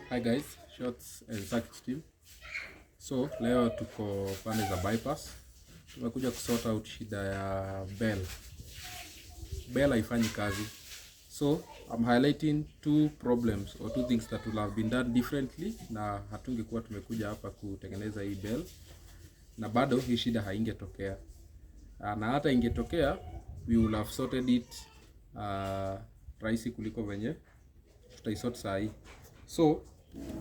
Hi guys, Shots and Circuit team. So leo tuko pande za bypass. Tumekuja kusort out shida ya bell. Bell haifanyi kazi. So I'm highlighting two problems or two things that will have been done differently na hatungekuwa tumekuja hapa kutengeneza hii bell. Na bado hii shida haingetokea. Na hata ingetokea, we will have sorted it rahisi kuliko venye tutaisort saa hii. So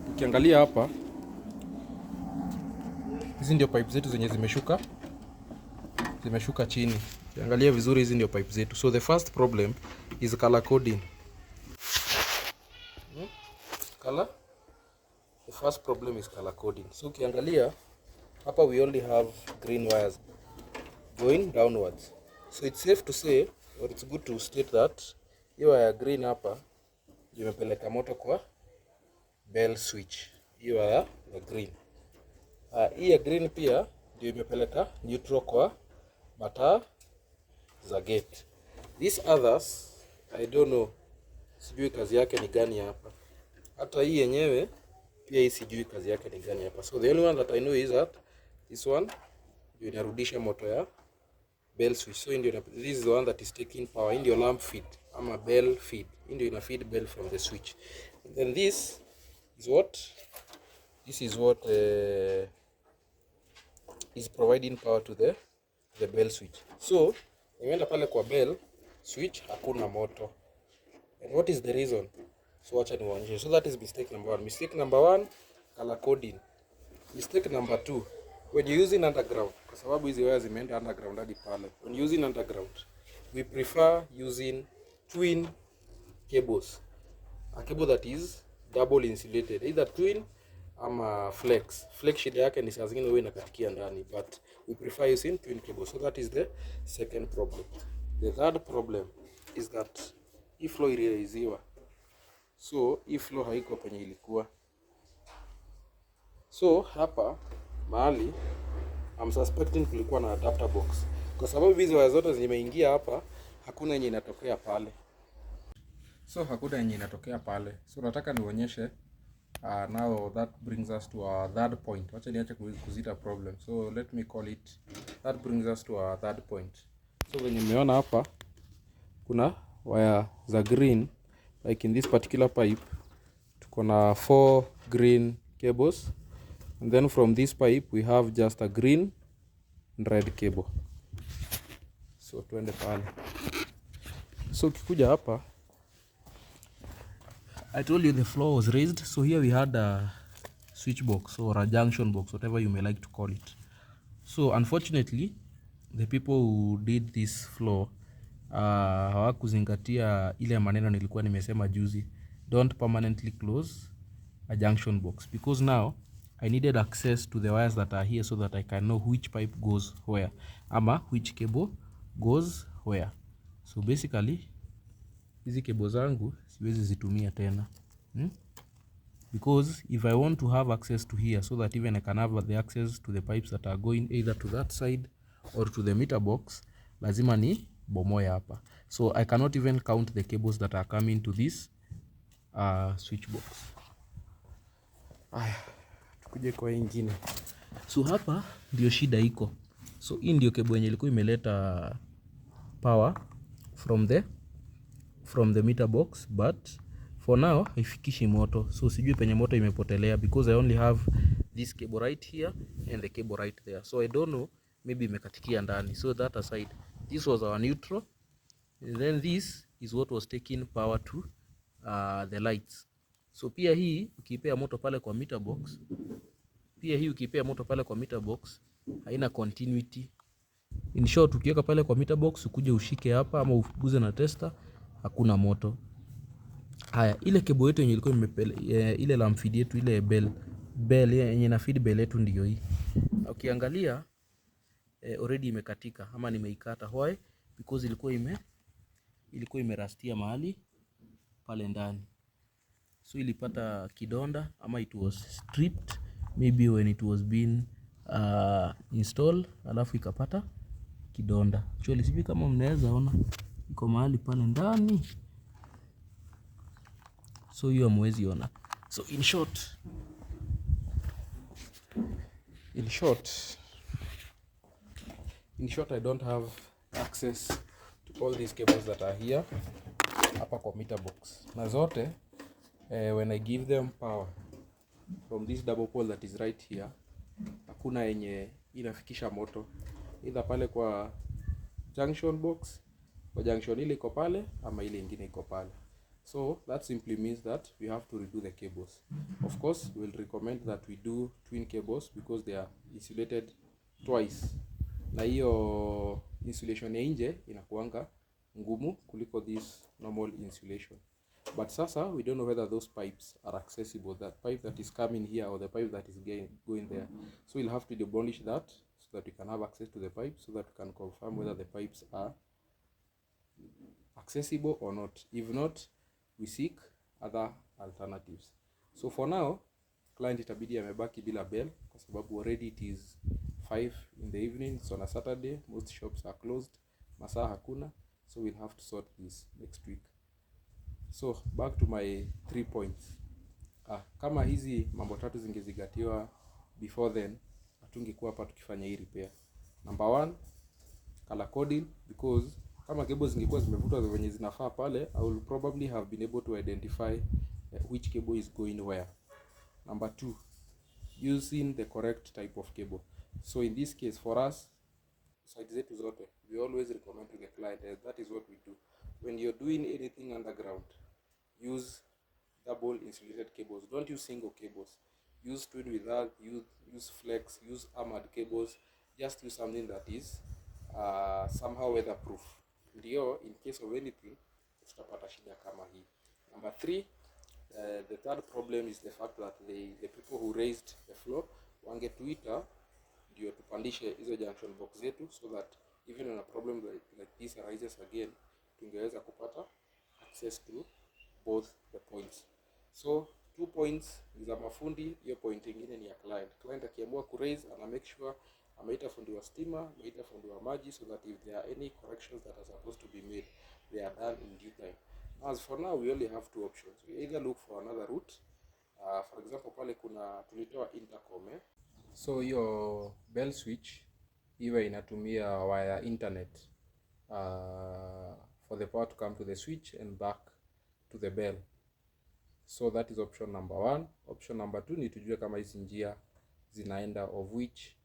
ukiangalia hapa, hizi ndio pipe zetu zenye zimeshuka chini. Ukiangalia vizuri, hizi ndio pipe zetu. So the first problem is color coding. The first problem is color coding. So ukiangalia hapa, we only have green wires going downwards. So it's safe to say, or it's good to state that hiyo wire green hapa imepeleka moto kwa bell switch. Hiyo wire ya green. Hii ya green pia ndio imepeleka neutral kwa mataa za gate. These others, I don't know, sijui kazi yake ni gani hapa. Hata hii yenyewe pia hii sijui kazi yake ni gani hapa. So the only one that I know is that this one ndio inarudisha moto ya bell switch. So this is the one that is taking power. Hii ndio lamp feed ama bell feed. Hii ndio ina feed bell from the switch. And then this is what is providing power to the bell switch. So nimeenda pale kwa bell switch, hakuna moto. And what is the reason? So acha niwaonyeshe. So that is mistake number one. Mistake number one, color coding. Mistake number two, when you're using underground, kwa sababu hizi wires zimeenda underground hadi pale. When using underground, we prefer using twin cables. A cable that is double insulated, either twin ama flex. Flex shida yake ni saa zingine wewe inakatikia ndani, but we prefer using twin cable. So that is the second problem. The third problem is that hii flow ilireziwa. So hii flow haiko penye ilikuwa. So hapa mahali I'm suspecting kulikuwa na adapter box. Kwa sababu hizi wire zote zimeingia hapa, hakuna yenye inatokea pale. So nataka nionyeshe. Now that brings us to our third point. Wacha niache kuzita problem. So let me call it, that brings us to our third point. So when nimeona hapa kuna wire za green, like in this particular pipe tuko na 4 green cables, and then from this pipe we have just a green and red cable. So tuende pale. So ukikuja hapa, I told you the floor was raised. So here we had a switch box or a junction box, whatever you may like to call it. So unfortunately, the people who did this floor hawakuzingatia ile maneno nilikuwa nimesema juzi. Don't permanently close a junction box, because now I needed access to the wires that are here so that I can know which pipe goes where, ama which cable goes where. So basically hizi cable zangu siwezi zitumia tena. Because if I want to have access to here, so that even I can have the access to the pipes that are going either to that side or to the meter box, lazima ni bomoe hapa. So I cannot even count the cables that are coming to this switch box. Tukuje kwa ingine. So hapa ndio shida iko. So hii ndio cable yenye ilikuwa imeleta power from the meter box, but for now haifikishi moto. So sijui penye moto imepotelea, because I only have this cable right here and the cable right there. So I don't know, maybe imekatikia ndani. So that aside, this was our neutral, and then this is what was taking power to the lights. So pia hii ukipea moto pale kwa meter box, haina continuity. In short, ukiweka pale kwa meter box ukuje ushike hapa ama uguze na tester, hakuna moto. Haya, ile cable yetu yenye ilikuwa ile lamp feed yetu, ile bell yenye na feed bell yetu ndio hii. Ukiangalia already imekatika, ama nimeikata. Why? Because ilikuwa imerastia mahali pale ndani. So ilipata kidonda, ama it was stripped maybe when it was being installed, alafu ikapata kidonda. Actually sijui kama mnaweza ona iko mahali pale ndani. So hiyo hamwezi ona. So in short, I don't have access to all these cables that are here hapa kwa meter box, na zote when I give them power from this double pole that is right here, hakuna yenye inafikisha moto either pale kwa junction box, kwa junction ile iko pale ama ile ingine iko pale. So that simply means that we have to redo the cables. Of course, we'll recommend that we do twin cables because they are insulated twice, na hiyo insulation ya nje inakuanga ngumu kuliko this normal insulation. But sasa we don't know whether those pipes are accessible, that pipe that is coming here or the pipe that is going there. So we'll have to demolish that so that we can have access to the pipe, so that we can confirm whether the pipes are accessible or not. If not, we seek other alternatives. So for now, client itabidi amebaki bila bell kwa sababu already it is 5 in the evening. So on a Saturday, most shops are closed, masaa hakuna, so we'll have to sort this next week. So back to my 3 points. Kama hizi mambo tatu zingezingatiwa before then, hatungekuwa hapa tukifanya hii repair. Number 1, color coding, because kama cables zingekuwa zimevutwa venye zinafaa pale, I will probably have been able to identify which cable is going where. Number 2, using the correct type of cable. So in this case for us, side zetu zote, we always recommend to the client, that is what we do. When you're doing anything underground, use double insulated cables. Don't use single cables. Use twin with that, use flex, use armoured cables. Just use something that is somehow weatherproof. Ndio, in case of anything, tutapata shida kama hii. Number 3, the third problem is the fact that the people who raised the floor wangetuita ndio tupandishe hizo junction box zetu, so that even when a problem like this arises again, tungeweza kupata access to both the points. So 2 points ni za mafundi, hiyo point nyingine ni ya client. Client akiamua ku raise, ana make sure ameita fundi wa stima, ameita fundi wa maji, so that if there are any corrections that are supposed to be made, they are done in due time. As for now, we only have 2 options. We either look for another route. For example, pale kuna tulitoa intercom. So hiyo bell switch iwe inatumia wire internet for the power to come to the switch and back to the bell. So that is option number 1. Option number 2 ni tujue kama hizi njia zinaenda, of which